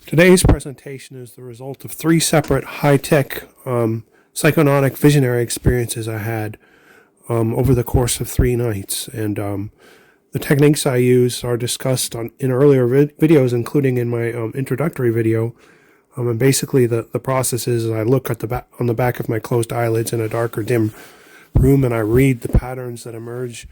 Today's presentation is the result of three separate high-tech psychonautic visionary experiences I had over the course of 3 nights. And the techniques I use are discussed in earlier videos, including in my introductory video. And basically the process is I look at on the back of my closed eyelids in a dark or dim room, and I read the patterns that emerge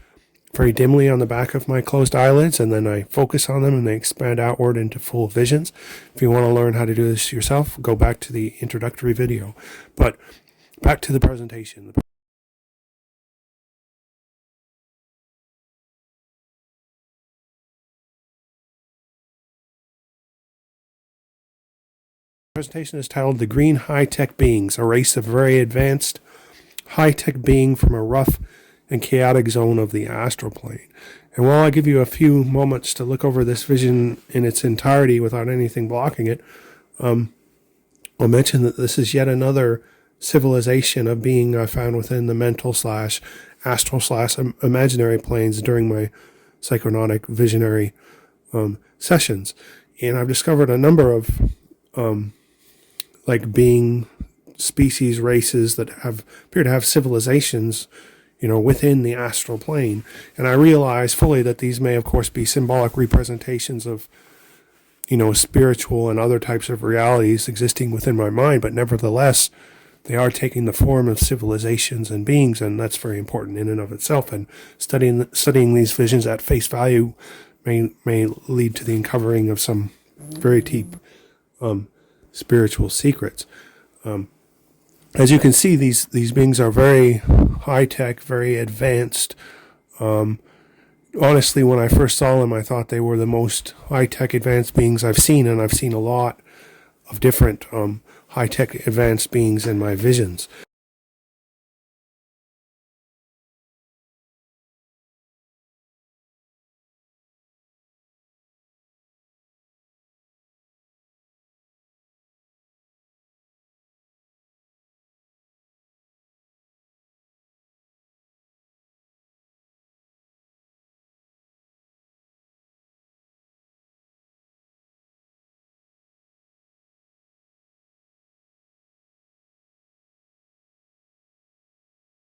very dimly on the back of my closed eyelids, and then I focus on them and they expand outward into full visions. If you want to learn how to do this yourself, go back to the introductory video. But back to the presentation. The presentation is titled The Green High-Tech Beings, a race of very advanced high-tech being from a rough and chaotic zone of the astral plane. And while I give you a few moments to look over this vision in its entirety without anything blocking it, I'll mention that this is yet another civilization of being I found within the mental / astral / imaginary planes during my psychonautic visionary sessions. And I've discovered a number of being species, races that appear to have civilizations within the astral plane. And I realize fully that these may, of course, be symbolic representations of, spiritual and other types of realities existing within my mind, but nevertheless, they are taking the form of civilizations and beings, and that's very important in and of itself. And studying these visions at face value may lead to the uncovering of some very deep spiritual secrets. As you can see, these beings are very high-tech, very advanced. Honestly, when I first saw them, I thought they were the most high-tech advanced beings I've seen, and I've seen a lot of different high-tech advanced beings in my visions.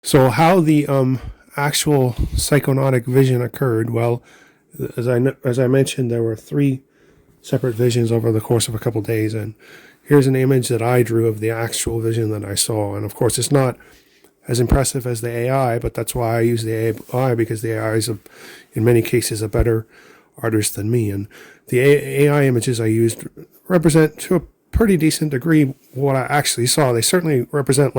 So how the actual psychonautic vision occurred, well, as I mentioned, there were 3 separate visions over the course of a couple days, and here's an image that I drew of the actual vision that I saw. And of course, it's not as impressive as the AI, but that's why I use the AI, because the AI is, in many cases, a better artist than me. And the AI images I used represent, to a pretty decent degree, what I actually saw. They certainly represent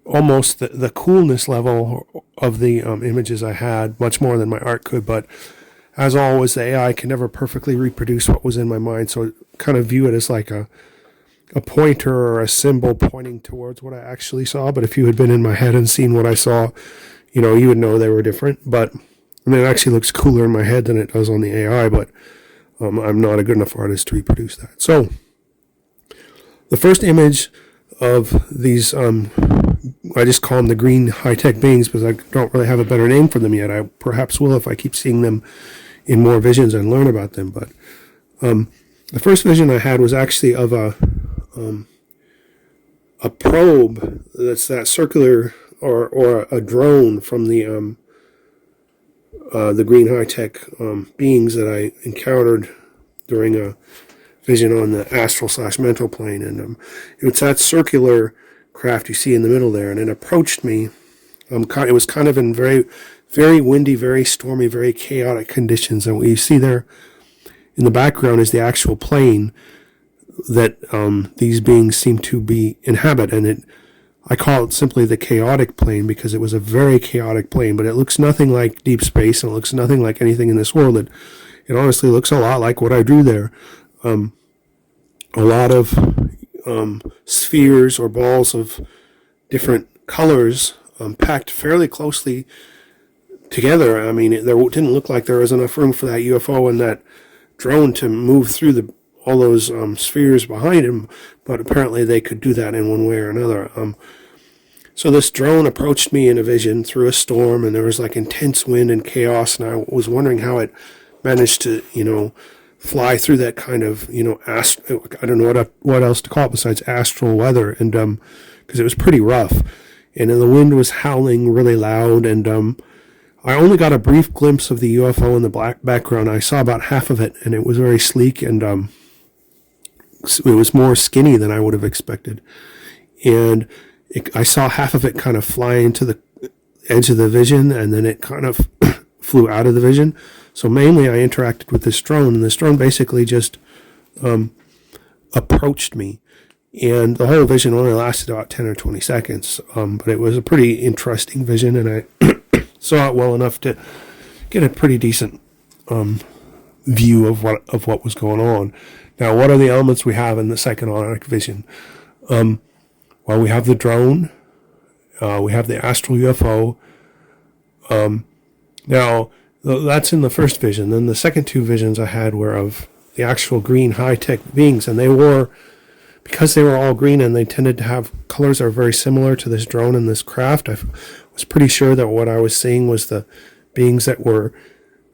almost the coolness level of the images I had, much more than my art could. But as always, the AI can never perfectly reproduce what was in my mind, so I kind of view it as like a pointer or a symbol pointing towards what I actually saw. But if you had been in my head and seen what I saw, you would know they were different. But it actually looks cooler in my head than it does on the AI, but I'm not a good enough artist to reproduce that. So the first image of these, I just call them the Green High-Tech Beings because I don't really have a better name for them yet. I perhaps will if I keep seeing them in more visions and learn about them. But the first vision I had was actually of a probe that's that circular, or a drone from the Green High-Tech Beings that I encountered during a vision on the astral / mental plane. And it's that circular craft you see in the middle there, and it approached me. It was kind of in very, very windy, very stormy, very chaotic conditions, and what you see there in the background is the actual plane that these beings seem to be inhabit. And I call it simply the chaotic plane because it was a very chaotic plane, but it looks nothing like deep space, and it looks nothing like anything in this world. It honestly looks a lot like what I drew there. A lot of spheres or balls of different colors packed fairly closely together. I mean, there didn't look like there was enough room for that UFO and that drone to move through all those spheres behind him, but apparently they could do that in one way or another. So this drone approached me in a vision through a storm, and there was intense wind and chaos, and I was wondering how it managed to, fly through that kind of, I don't know what else to call it besides astral weather, and because it was pretty rough, and then the wind was howling really loud, and I only got a brief glimpse of the UFO in the black background. I saw about half of it, and it was very sleek, and it was more skinny than I would have expected. And I saw half of it kind of fly into the edge of the vision, and then it kind of flew out of the vision. So mainly I interacted with this drone, and this drone basically just approached me. And the whole vision only lasted about 10 or 20 seconds, but it was a pretty interesting vision, and I saw it well enough to get a pretty decent view of what was going on. Now, what are the elements we have in the psychonautic vision? Well, we have the drone, we have the astral UFO. Now, that's in the first vision. Then the second two visions I had were of the actual green high-tech beings, and because they were all green and they tended to have colors that are very similar to this drone and this craft, I was pretty sure that what I was seeing was the beings that were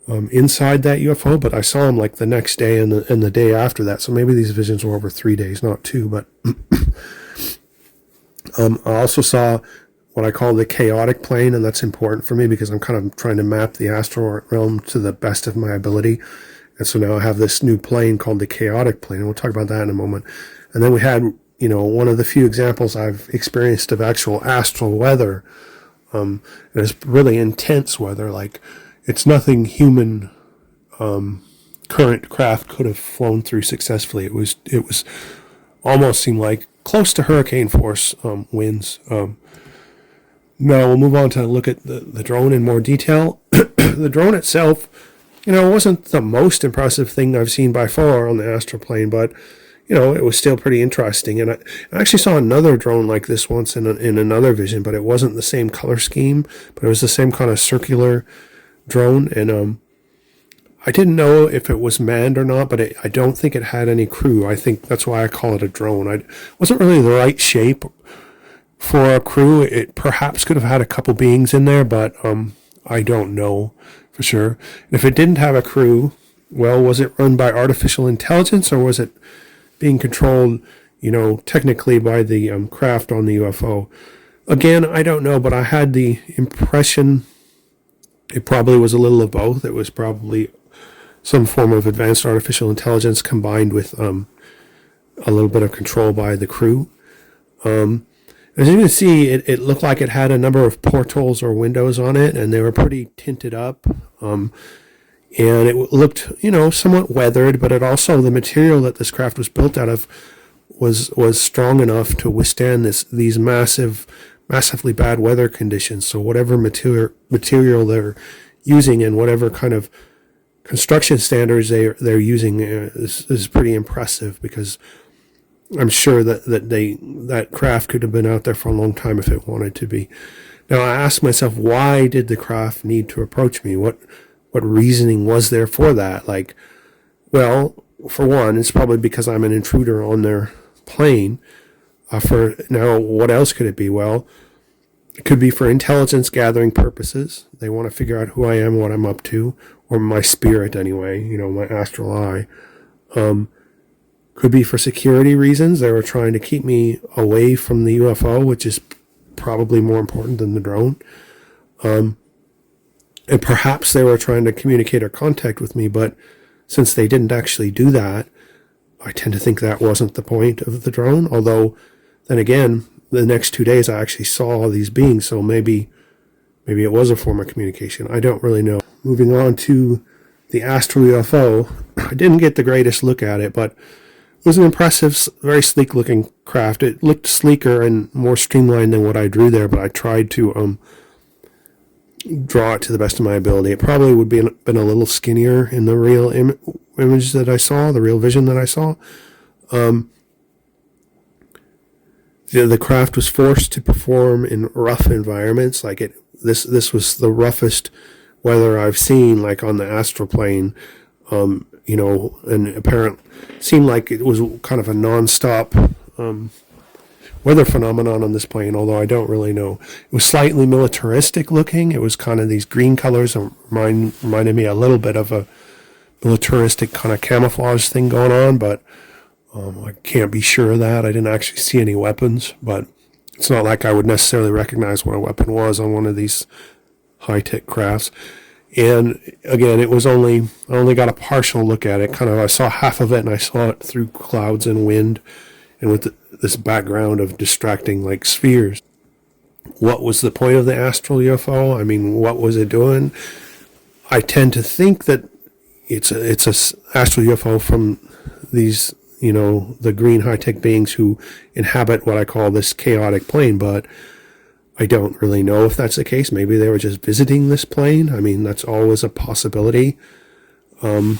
inside that UFO, but I saw them like the next day and the day after that. So maybe these visions were over 3 days, not 2. But I also saw what I call the chaotic plane, and that's important for me because I'm kind of trying to map the astral realm to the best of my ability. And so now I have this new plane called the chaotic plane, and we'll talk about that in a moment. And then we had, one of the few examples I've experienced of actual astral weather. And it's really intense weather, like it's nothing human current craft could have flown through successfully. It was almost seemed like close to hurricane force winds. Now we'll move on to look at the drone in more detail. The drone itself, wasn't the most impressive thing I've seen by far on the astral plane, but it was still pretty interesting. And I actually saw another drone like this once in another vision, but it wasn't the same color scheme, but it was the same kind of circular drone. And I didn't know if it was manned or not, but I don't think it had any crew. I think that's why I call it a drone. It wasn't really the right shape for a crew. It perhaps could have had a couple beings in there, but I don't know for sure. And if it didn't have a crew, well, was it run by artificial intelligence, or was it being controlled, technically by the craft on the UFO? Again, I don't know, but I had the impression it probably was a little of both. It was probably some form of advanced artificial intelligence combined with a little bit of control by the crew. As you can see, it looked like it had a number of portholes or windows on it, and they were pretty tinted up. And it looked, somewhat weathered, but the material that this craft was built out of was strong enough to withstand these massively bad weather conditions. So whatever material they're using and whatever kind of construction standards they're using is pretty impressive, because I'm sure that craft could have been out there for a long time if it wanted to be. Now I asked myself, why did the craft need to approach me? What reasoning was there for that? Well, for one, it's probably because I'm an intruder on their plane. Now, what else could it be? Well, it could be for intelligence gathering purposes. They want to figure out who I am, what I'm up to, or my spirit anyway, my astral eye. Could be for security reasons. They were trying to keep me away from the UFO, which is probably more important than the drone. And perhaps they were trying to communicate or contact with me, but since they didn't actually do that, I tend to think that wasn't the point of the drone. Although, then again, the next 2 days I actually saw all these beings, so maybe it was a form of communication. I don't really know. Moving on to the astral UFO, I didn't get the greatest look at it, but it was an impressive, very sleek-looking craft. It looked sleeker and more streamlined than what I drew there, but I tried to draw it to the best of my ability. It probably would be been a little skinnier in the real image that I saw, the real vision that I saw. The craft was forced to perform in rough environments. This was the roughest weather I've seen, like on the astral plane. And apparently seemed like it was kind of a non-stop weather phenomenon on this plane, although I don't really know. It was slightly militaristic looking. It was kind of these green colors, reminded me a little bit of a militaristic kind of camouflage thing going on, but I can't be sure of that. I didn't actually see any weapons, but it's not like I would necessarily recognize what a weapon was on one of these high-tech crafts. And again, I only got a partial look at it. Kind of, I saw half of it, and I saw it through clouds and wind, and with this background of distracting like spheres. What was the point of the astral UFO? I mean, what was it doing? I tend to think that it's a astral UFO from these, the green high-tech beings who inhabit what I call this chaotic plane, but I don't really know if that's the case. Maybe they were just visiting this plane. I mean, that's always a possibility. But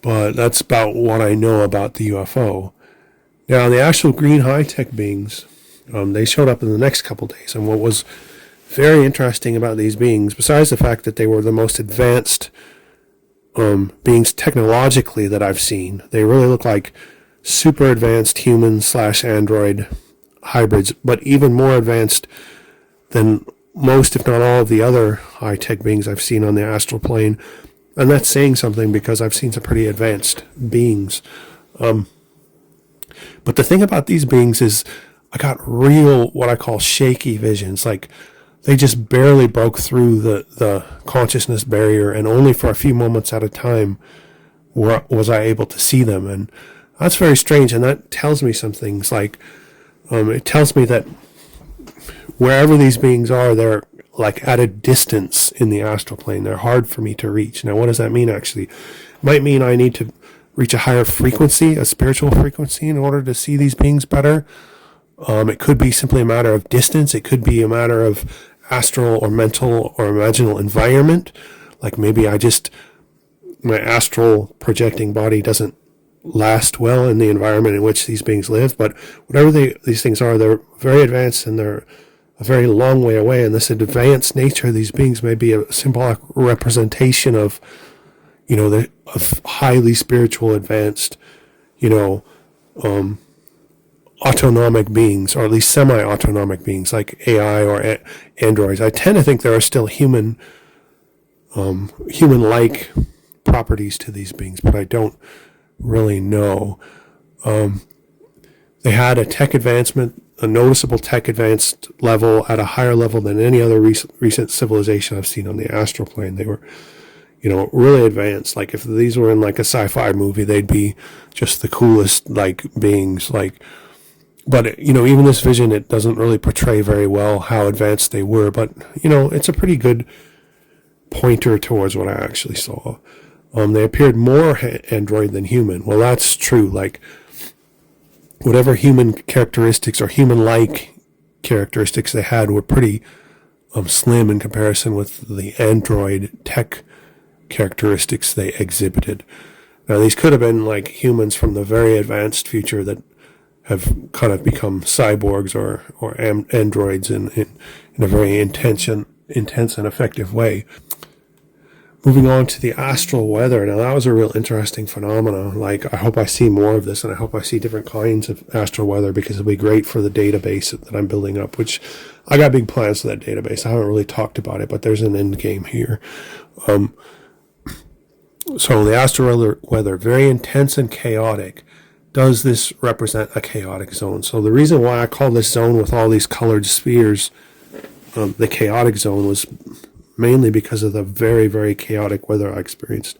that's about what I know about the UFO. Now, the actual green high-tech beings, they showed up in the next couple days. And what was very interesting about these beings, besides the fact that they were the most advanced beings technologically that I've seen, they really look like super advanced human/android hybrids, but even more advanced than most, if not all, of the other high-tech beings I've seen on the astral plane. And that's saying something because I've seen some pretty advanced beings. But the thing about these beings is I got real, what I call shaky visions. Like they just barely broke through the consciousness barrier, and only for a few moments at a time was I able to see them. And that's very strange, and that tells me some things. Like it tells me that wherever these beings are, they're like at a distance in the astral plane. They're hard for me to reach. Now, what does that mean, actually? It might mean I need to reach a higher frequency, a spiritual frequency, in order to see these beings better. It could be simply a matter of distance. It could be a matter of astral or mental or imaginal environment. Like maybe my astral projecting body doesn't last well in the environment in which these beings live. But whatever these things are, they're very advanced and they're a very long way away. And this advanced nature of these beings may be a symbolic representation of, of highly spiritual, advanced, autonomic beings, or at least semi-autonomic beings like AI or androids. I tend to think there are still human-like properties to these beings, but I don't really know. They had a noticeable tech advanced level at a higher level than any other recent civilization I've seen on the astral plane. They were, really advanced. Like if these were in like a sci-fi movie, they'd be just the coolest like beings. But even this vision, it doesn't really portray very well how advanced they were. But it's a pretty good pointer towards what I actually saw. They appeared more android than human. Well, that's true. Like, whatever human characteristics or human-like characteristics they had were pretty slim in comparison with the android tech characteristics they exhibited. Now, these could have been like humans from the very advanced future that have kind of become cyborgs or androids in a very intense and effective way. Moving on to the astral weather. Now, that was a real interesting phenomenon. Like, I hope I see more of this, and I hope I see different kinds of astral weather, because it'll be great for the database that I'm building up, which I got big plans for that database. I haven't really talked about it, but there's an end game here. So the astral weather, very intense and chaotic. Does this represent a chaotic zone? So the reason why I call this zone with all these colored spheres the chaotic zone was mainly because of the very, very chaotic weather I experienced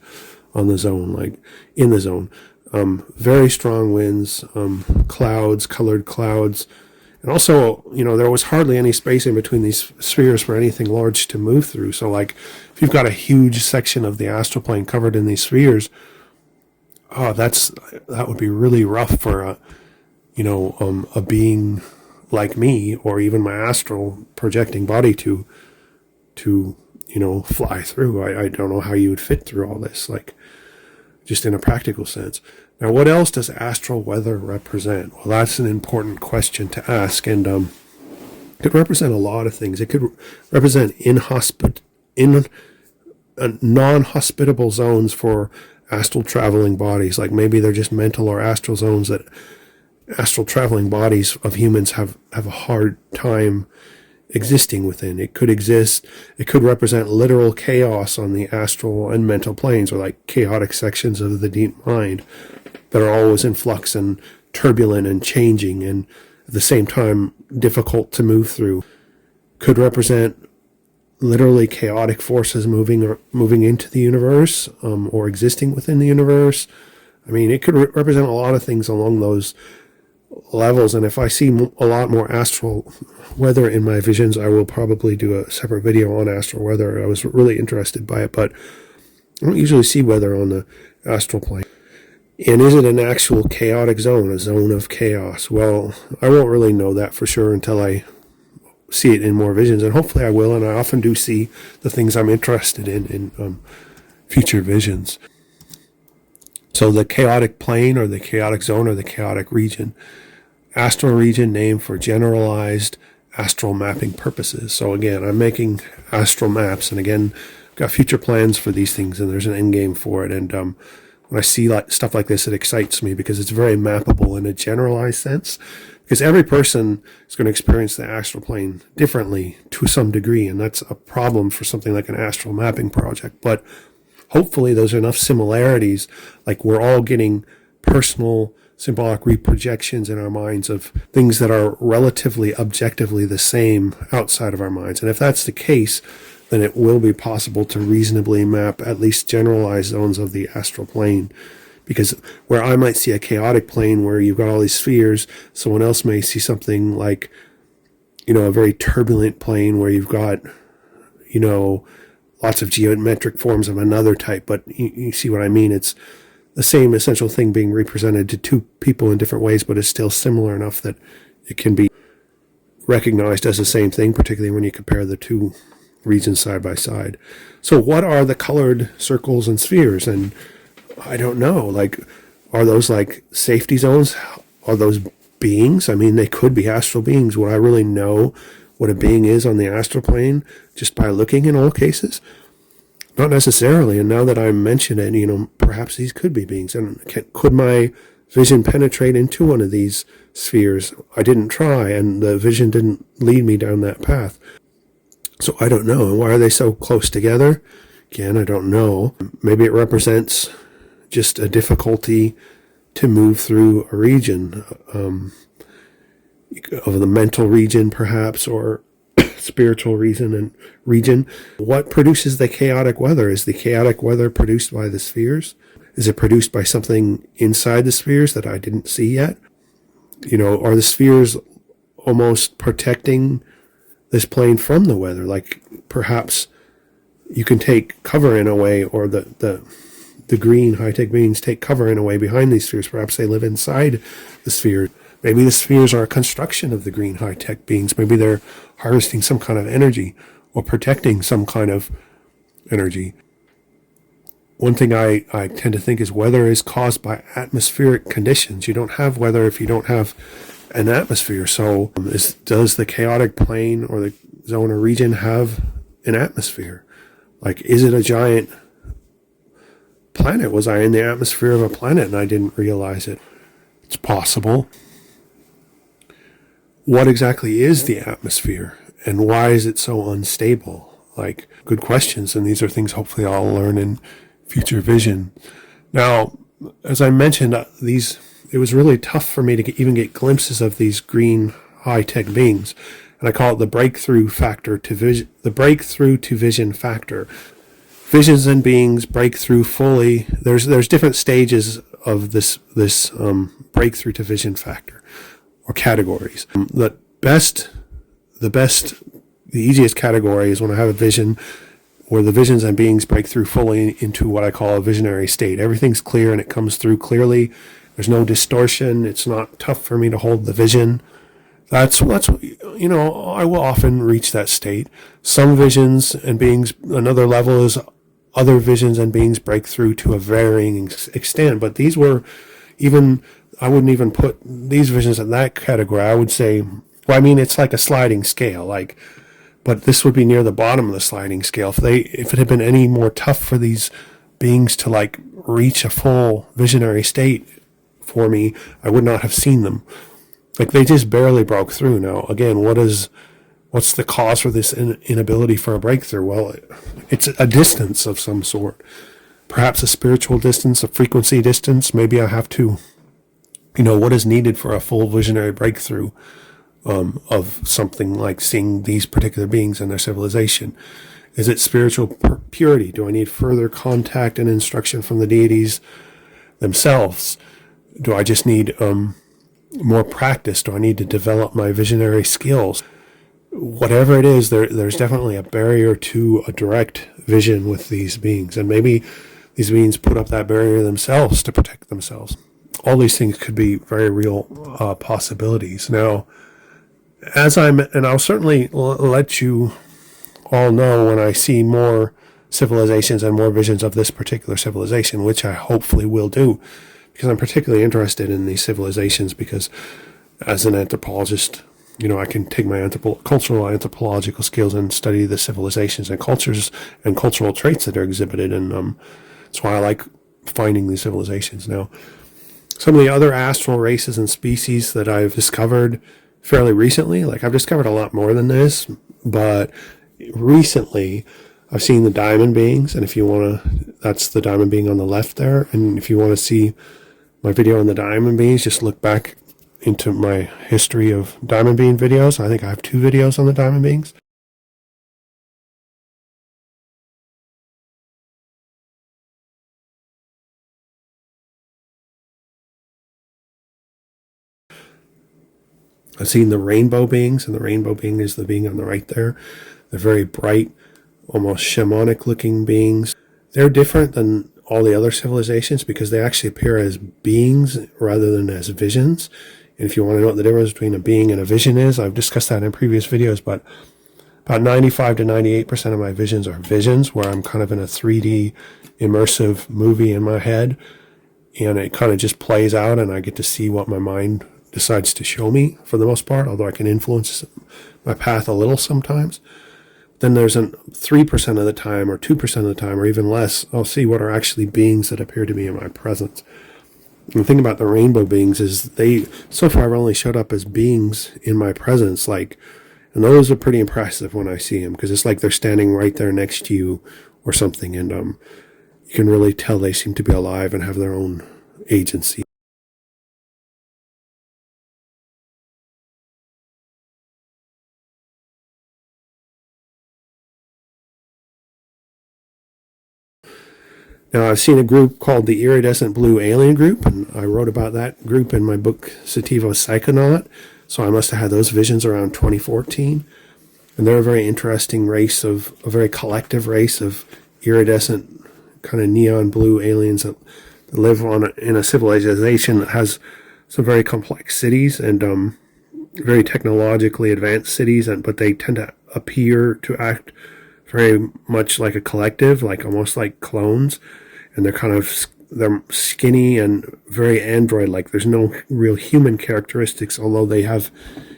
on the zone, like in the zone. Very strong winds, clouds, colored clouds. And also, there was hardly any space in between these spheres for anything large to move through. So, like, if you've got a huge section of the astral plane covered in these spheres, that would be really rough for a being like me, or even my astral projecting body to fly through. I don't know how you would fit through all this, like, just in a practical sense. Now, what else does astral weather represent? Well, that's an important question to ask, and it could represent a lot of things. It could represent non-hospitable zones for astral traveling bodies. Like, maybe they're just mental or astral zones that astral traveling bodies of humans have a hard time existing within. It could exist, it could represent literal chaos on the astral and mental planes, or like chaotic sections of the deep mind that are always in flux and turbulent and changing and at the same time difficult to move through. Could represent literally chaotic forces moving into the universe, or existing within the universe. I mean, it could represent a lot of things along those levels, and if I see a lot more astral weather in my visions, I will probably do a separate video on astral weather. I was really interested by it, but I don't usually see weather on the astral plane. And is it an actual chaotic zone, a zone of chaos? Well, I won't really know that for sure until I see it in more visions, and hopefully I will, and I often do see the things I'm interested in future visions. So the chaotic plane, or the chaotic zone, or the chaotic region. Astral region, named for generalized astral mapping purposes. So again, I'm making astral maps, and again, I've got future plans for these things, and there's an end game for it. And when I see stuff like this, it excites me because it's very mappable in a generalized sense. Because every person is going to experience the astral plane differently to some degree, and that's a problem for something like an astral mapping project. But hopefully there's enough similarities, like we're all getting personal symbolic reprojections in our minds of things that are relatively objectively the same outside of our minds. And if that's the case, then it will be possible to reasonably map at least generalized zones of the astral plane. Because where I might see a chaotic plane where you've got all these spheres, someone else may see something like, a very turbulent plane where you've got, lots of geometric forms of another type. But you see what I mean? It's the same essential thing being represented to two people in different ways, but it's still similar enough that it can be recognized as the same thing, particularly when you compare the two regions side by side. So what are the colored circles and spheres? And I don't know, are those like safety zones? Are those beings? I mean, they could be astral beings. Would I really know what a being is on the astral plane just by looking in all cases? Not necessarily. And now that I mention it, perhaps these could be beings. And could my vision penetrate into one of these spheres? I didn't try, and the vision didn't lead me down that path. So I don't know. And why are they so close together? Again, I don't know. Maybe it represents just a difficulty to move through a region, of the mental region perhaps, or spiritual region. What produces the chaotic weather? Is the chaotic weather produced by the spheres? Is it produced by something inside the spheres that I didn't see yet? Are the spheres almost protecting this plane from the weather? Like perhaps you can take cover in a way, or the green high-tech beings take cover in a way behind these spheres. Perhaps they live inside the sphere. Maybe the spheres are a construction of the green high-tech beings. Maybe they're harvesting some kind of energy or protecting some kind of energy. One thing I tend to think is weather is caused by atmospheric conditions. You don't have weather if you don't have an atmosphere. So does the chaotic plane or the zone or region have an atmosphere? Like, is it a giant planet? Was I in the atmosphere of a planet and I didn't realize it? It's possible. What exactly is the atmosphere, and why is it so unstable? Good questions, and these are things hopefully I'll learn in future vision. Now, as I mentioned, it was really tough for me to even get glimpses of these green high-tech beings, and I call it the breakthrough factor to vision, the breakthrough to vision factor. Visions and beings break through fully. There's different stages of this breakthrough to vision factor, or categories. The easiest category is when I have a vision where the visions and beings break through fully into what I call a visionary state. Everything's clear and it comes through clearly. There's no distortion. It's not tough for me to hold the vision. That's I will often reach that state. Some visions and beings, another level is other visions and beings break through to a varying extent. But these were I wouldn't even put these visions in that category. I would say, it's like a sliding scale, but this would be near the bottom of the sliding scale. If it had been any more tough for these beings to reach a full visionary state for me, I would not have seen them. They just barely broke through. Now, again, what does What's the cause for this inability for a breakthrough? Well, it's a distance of some sort. Perhaps a spiritual distance, a frequency distance. Maybe I have to, what is needed for a full visionary breakthrough of something like seeing these particular beings and their civilization? Is it spiritual purity? Do I need further contact and instruction from the deities themselves? Do I just need more practice? Do I need to develop my visionary skills? Whatever it is, there's definitely a barrier to a direct vision with these beings. And maybe these beings put up that barrier themselves to protect themselves. All these things could be very real possibilities. Now, and I'll certainly let you all know when I see more civilizations and more visions of this particular civilization, which I hopefully will do, because I'm particularly interested in these civilizations, because as an anthropologist, I can take my cultural anthropological skills and study the civilizations and cultures and cultural traits that are exhibited, and that's why I like finding these civilizations. Now, some of the other astral races and species that I've discovered fairly recently, like I've discovered a lot more than this, but recently I've seen the diamond beings, and if you want to, that's the diamond being on the left there, and if you want to see my video on the diamond beings, just look back into my history of diamond being videos. I think I have 2 videos on the diamond beings. I've seen the rainbow beings, and the rainbow being is the being on the right there. They're very bright, almost shamanic looking beings. They're different than all the other civilizations because they actually appear as beings rather than as visions. And if you want to know what the difference between a being and a vision is, I've discussed that in previous videos, but about 95 to 98% of my visions are visions, where I'm kind of in a 3D immersive movie in my head, and it kind of just plays out, and I get to see what my mind decides to show me for the most part, although I can influence my path a little sometimes. Then there's 3% of the time, or 2% of the time, or even less, I'll see what are actually beings that appear to me in my presence. And the thing about the rainbow beings is so far have only showed up as beings in my presence, and those are pretty impressive when I see them, because it's like they're standing right there next to you or something, and you can really tell they seem to be alive and have their own agency. Now, I've seen a group called the Iridescent Blue Alien Group, and I wrote about that group in my book, Sativa Psychonaut, so I must have had those visions around 2014. And they're a very interesting race a very collective race of iridescent, kind of neon blue aliens that live in a civilization that has some very complex cities and very technologically advanced cities, but they tend to appear to act very much like a collective, like almost like clones, and they're skinny and very android-like. There's no real human characteristics, although they have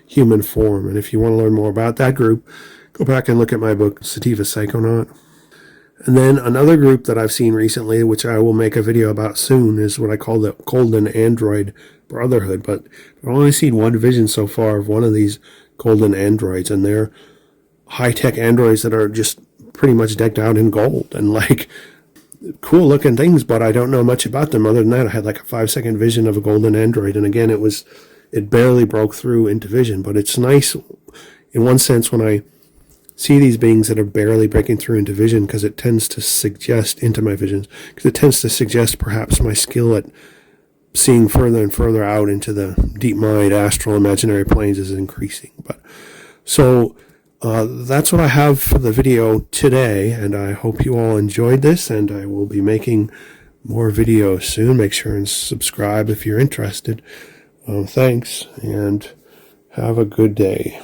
human form. And if you want to learn more about that group, go back and look at my book, Sativa Psychonaut. And then another group that I've seen recently, which I will make a video about soon, is what I call the Golden Android Brotherhood. But I've only seen one vision so far of one of these golden androids, and they're high-tech androids that are just pretty much decked out in gold and cool looking things, but I don't know much about them. Other than that, I had like a 5-second vision of a golden android, and again, it barely broke through into vision. But it's nice in one sense when I see these beings that are barely breaking through into vision, because it tends to suggest into my visions, because it tends to suggest perhaps my skill at seeing further and further out into the deep mind, astral, imaginary planes is increasing. But so that's what I have for the video today, and I hope you all enjoyed this, and I will be making more videos soon. Make sure and subscribe if you're interested. Thanks, and have a good day.